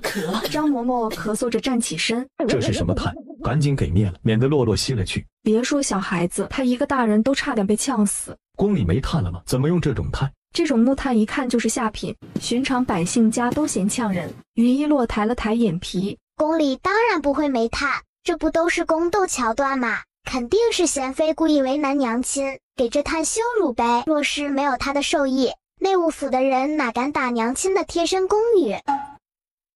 张嬷嬷咳嗽着站起身，这是什么炭？赶紧给灭了，免得洛洛吸了去。别说小孩子，他一个大人都差点被呛死。宫里没炭了吗？怎么用这种炭？这种木炭一看就是下品，寻常百姓家都嫌呛人。于一洛抬了抬眼皮，宫里当然不会没炭，这不都是宫斗桥段吗？肯定是贤妃故意为难娘亲，给这炭羞辱呗。若是没有她的授意，内务府的人哪敢打娘亲的贴身宫女？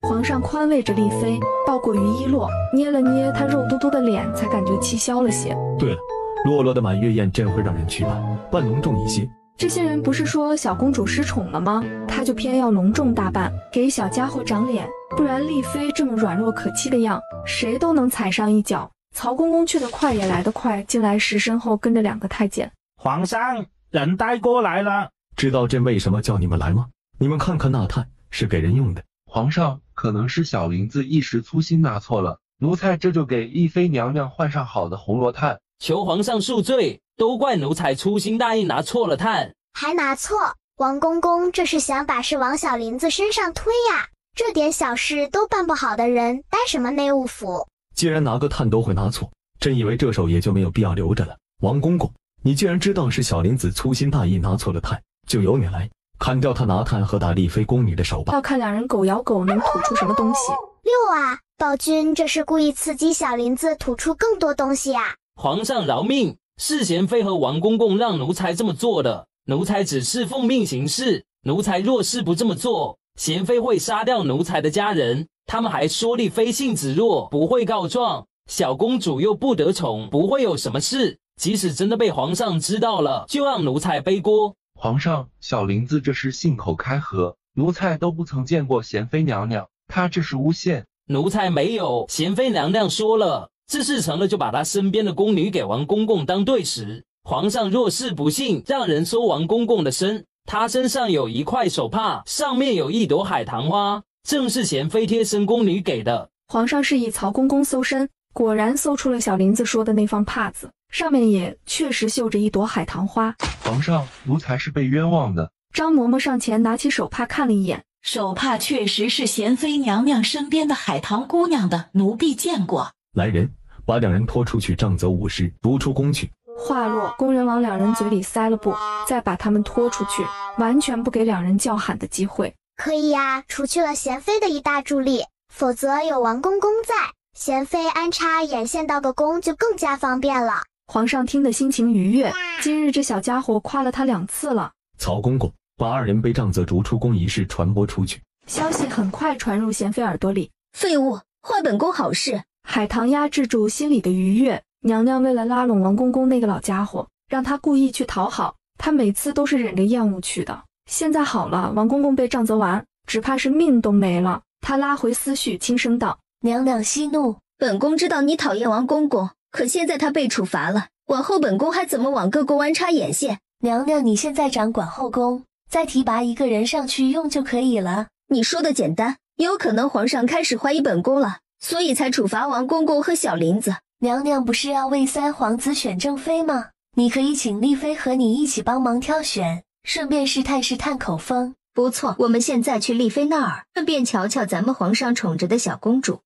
皇上宽慰着丽妃，抱过于一洛，捏了捏她肉嘟嘟的脸，才感觉气消了些。对了，洛洛的满月宴真会让人去办，办隆重一些。这些人不是说小公主失宠了吗？他就偏要隆重大办，给小家伙长脸，不然丽妃这么软弱可欺的样，谁都能踩上一脚。曹公公去得快也来得快，进来时身后跟着2个太监。皇上，人带过来了。知道朕为什么叫你们来吗？你们看看那炭是给人用的。皇上，可能是小林子一时粗心拿错了，奴才这就给丽妃娘娘换上好的红罗炭。求皇上恕罪，都怪奴才粗心大意拿错了炭。还拿错？王公公这是想把事往小林子身上推呀？这点小事都办不好的人，待什么内务府？既然拿个炭都会拿错，朕以为这手也就没有必要留着了。王公公，你既然知道是小林子粗心大意拿错了炭，就由你来砍掉他拿炭和打丽妃宫女的手吧。要看2人狗咬狗能吐出什么东西。六啊，宝君这是故意刺激小林子吐出更多东西啊！皇上饶命，是贤妃和王公公让奴才这么做的，奴才只是奉命行事。奴才若是不这么做，贤妃会杀掉奴才的家人。他们还说丽妃性子弱，不会告状，小公主又不得宠，不会有什么事。即使真的被皇上知道了，就让奴才背锅。皇上，小林子这是信口开河，奴才都不曾见过贤妃娘娘，她这是诬陷。奴才没有，贤妃娘娘说了，这事成了就把她身边的宫女给王公公当对食。皇上若是不信，让人搜王公公的身，他身上有一块手帕，上面有一朵海棠花，正是贤妃贴身宫女给的。皇上示意曹公公搜身，果然搜出了小林子说的那方帕子，上面也确实绣着一朵海棠花。皇上，奴才是被冤枉的。张嬷嬷上前拿起手帕看了一眼，手帕确实是贤妃娘娘身边的海棠姑娘的，奴婢见过。来人，把2人拖出去杖责5时，逐出宫去。话落，工人往2人嘴里塞了布，再把他们拖出去，完全不给2人叫喊的机会。可以呀，除去了贤妃的一大助力，否则有王公公在，贤妃安插眼线到个宫就更加方便了。皇上听得心情愉悦，今日这小家伙夸了他2次了。曹公公，把2人被杖责逐出宫一事传播出去。消息很快传入贤妃耳朵里。废物，坏本宫好事。海棠压制住心里的愉悦，娘娘为了拉拢王公公那个老家伙，让他故意去讨好，他每次都是忍着厌恶去的。现在好了，王公公被杖责完，只怕是命都没了。他拉回思绪，轻声道：娘娘息怒，本宫知道你讨厌王公公，可现在他被处罚了，往后本宫还怎么往各宫安插眼线？娘娘你现在掌管后宫，再提拔一个人上去用就可以了。你说的简单，也有可能皇上开始怀疑本宫了，所以才处罚王公公和小林子。娘娘不是要为3皇子选正妃吗？你可以请丽妃和你一起帮忙挑选，顺便试探口风。不错，我们现在去丽妃那儿，顺便瞧瞧咱们皇上宠着的小公主。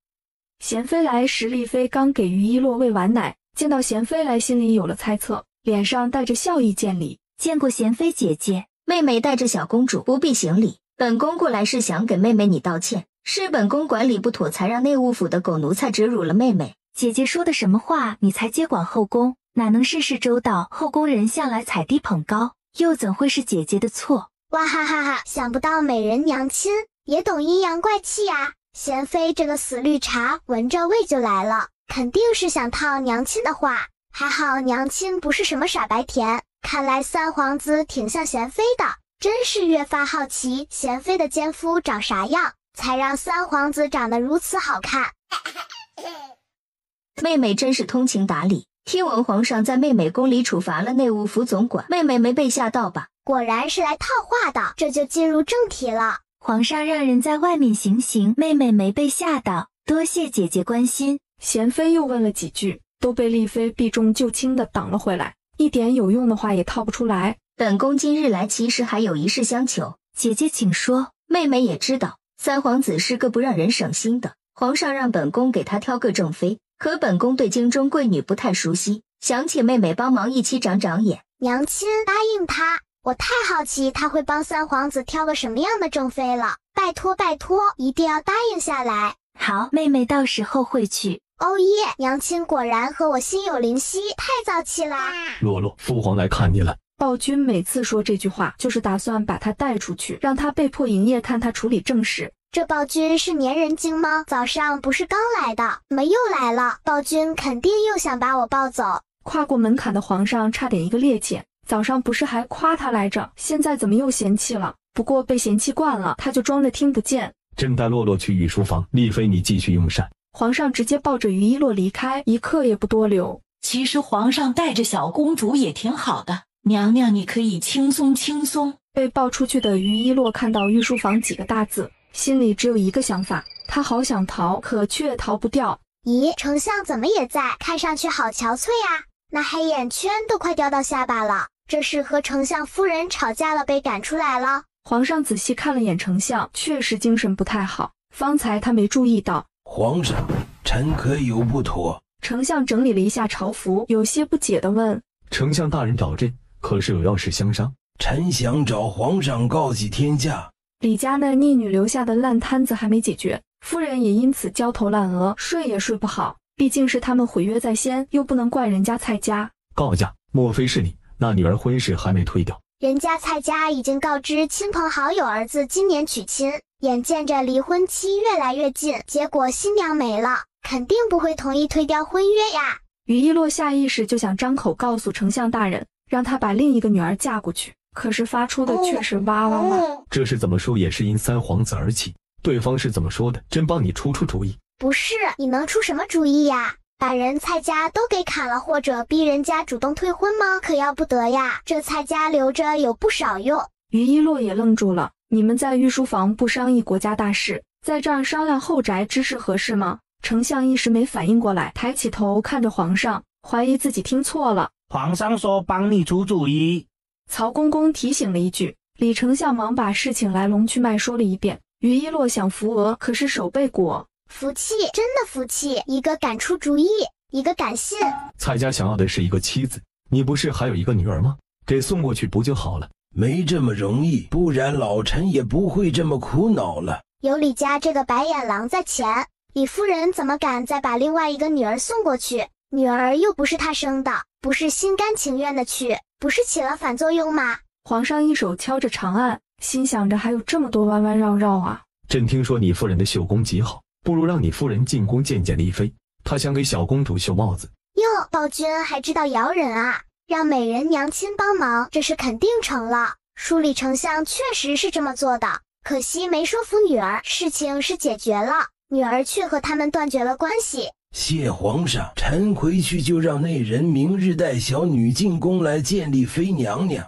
贤妃来时，丽妃刚给于一洛喂完奶，见到贤妃来，心里有了猜测，脸上带着笑意见礼。见过贤妃姐姐。妹妹带着小公主，不必行礼。本宫过来是想给妹妹你道歉，是本宫管理不妥，才让内务府的狗奴才折辱了妹妹。姐姐说的什么话？你才接管后宫，哪能事事周到？后宫人向来踩低捧高，又怎会是姐姐的错？哇哈哈哈！想不到美人娘亲也懂阴阳怪气啊！贤妃这个死绿茶，闻着味就来了，肯定是想套娘亲的话。还好娘亲不是什么傻白甜，看来三皇子挺像贤妃的，真是越发好奇贤妃的奸夫长啥样，才让三皇子长得如此好看。妹妹真是通情达理，听闻皇上在妹妹宫里处罚了内务府总管，妹妹没被吓到吧？果然是来套话的，这就进入正题了。皇上让人在外面行刑，妹妹没被吓到，多谢姐姐关心。贤妃又问了几句，都被丽妃避重就轻地挡了回来，一点有用的话也套不出来。本宫今日来其实还有一事相求，姐姐请说。妹妹也知道三皇子是个不让人省心的，皇上让本宫给他挑个正妃，可本宫对京中贵女不太熟悉，想请妹妹帮忙一起长长眼。娘亲答应他，我太好奇他会帮三皇子挑个什么样的正妃了，拜托拜托，一定要答应下来。好，妹妹到时候会去。哦耶，娘亲果然和我心有灵犀，太早起啦。洛洛，父皇来看你了。暴君每次说这句话，就是打算把他带出去，让他被迫营业，看他处理正事。这暴君是粘人精吗？早上不是刚来的，怎么又来了？暴君肯定又想把我抱走。跨过门槛的皇上差点一个趔趄，早上不是还夸他来着，现在怎么又嫌弃了？不过被嫌弃惯了，他就装着听不见。朕带洛洛去御书房，丽妃你继续用膳。皇上直接抱着于一洛离开，一刻也不多留。其实皇上带着小公主也挺好的，娘娘你可以轻松轻松。被抱出去的于一洛看到御书房几个大字，心里只有一个想法，他好想逃，可却逃不掉。咦，丞相怎么也在？看上去好憔悴啊，那黑眼圈都快掉到下巴了，这是和丞相夫人吵架了被赶出来了。皇上仔细看了眼丞相，确实精神不太好，方才他没注意到。皇上，臣可有不妥？丞相整理了一下朝服，有些不解地问：丞相大人找朕，可是有要事相商？臣想找皇上告祭天下。李家那逆女留下的烂摊子还没解决，夫人也因此焦头烂额，睡也睡不好。毕竟是他们毁约在先，又不能怪人家蔡家。告假，莫非是你？那女儿婚事还没推掉？人家蔡家已经告知亲朋好友儿子今年娶亲，眼见着离婚期越来越近，结果新娘没了，肯定不会同意推掉婚约呀。于一洛下意识就想张口告诉丞相大人，让他把另一个女儿嫁过去，可是发出的却是哇哇哇。这是怎么说也是因三皇子而起，对方是怎么说的？朕帮你出主意。不是，你能出什么主意呀？把人蔡家都给砍了，或者逼人家主动退婚吗？可要不得呀，这蔡家留着有不少用。于一洛也愣住了，你们在御书房不商议国家大事，在这儿商量后宅之事合适吗？丞相一时没反应过来，抬起头看着皇上，怀疑自己听错了。皇上说帮你出主意。曹公公提醒了一句，李丞相忙把事情来龙去脉说了一遍。于一洛想扶额，可是手背裹。服气，真的服气，一个敢出主意，一个敢信。蔡家想要的是一个妻子，你不是还有一个女儿吗？给送过去不就好了？没这么容易，不然老臣也不会这么苦恼了。有李家这个白眼狼在前，李夫人怎么敢再把另外一个女儿送过去？女儿又不是她生的，不是心甘情愿的去，不是起了反作用吗？皇上一手敲着长案，心想着还有这么多弯弯绕绕啊。朕听说你夫人的绣工极好，不如让你夫人进宫见见丽妃，她想给小公主绣帽子。哟，暴君还知道摇人啊，让美人娘亲帮忙，这是肯定成了。舒理丞相确实是这么做的，可惜没说服女儿，事情是解决了，女儿却和他们断绝了关系。谢皇上，臣回去就让那人明日带小女进宫来见丽妃娘娘。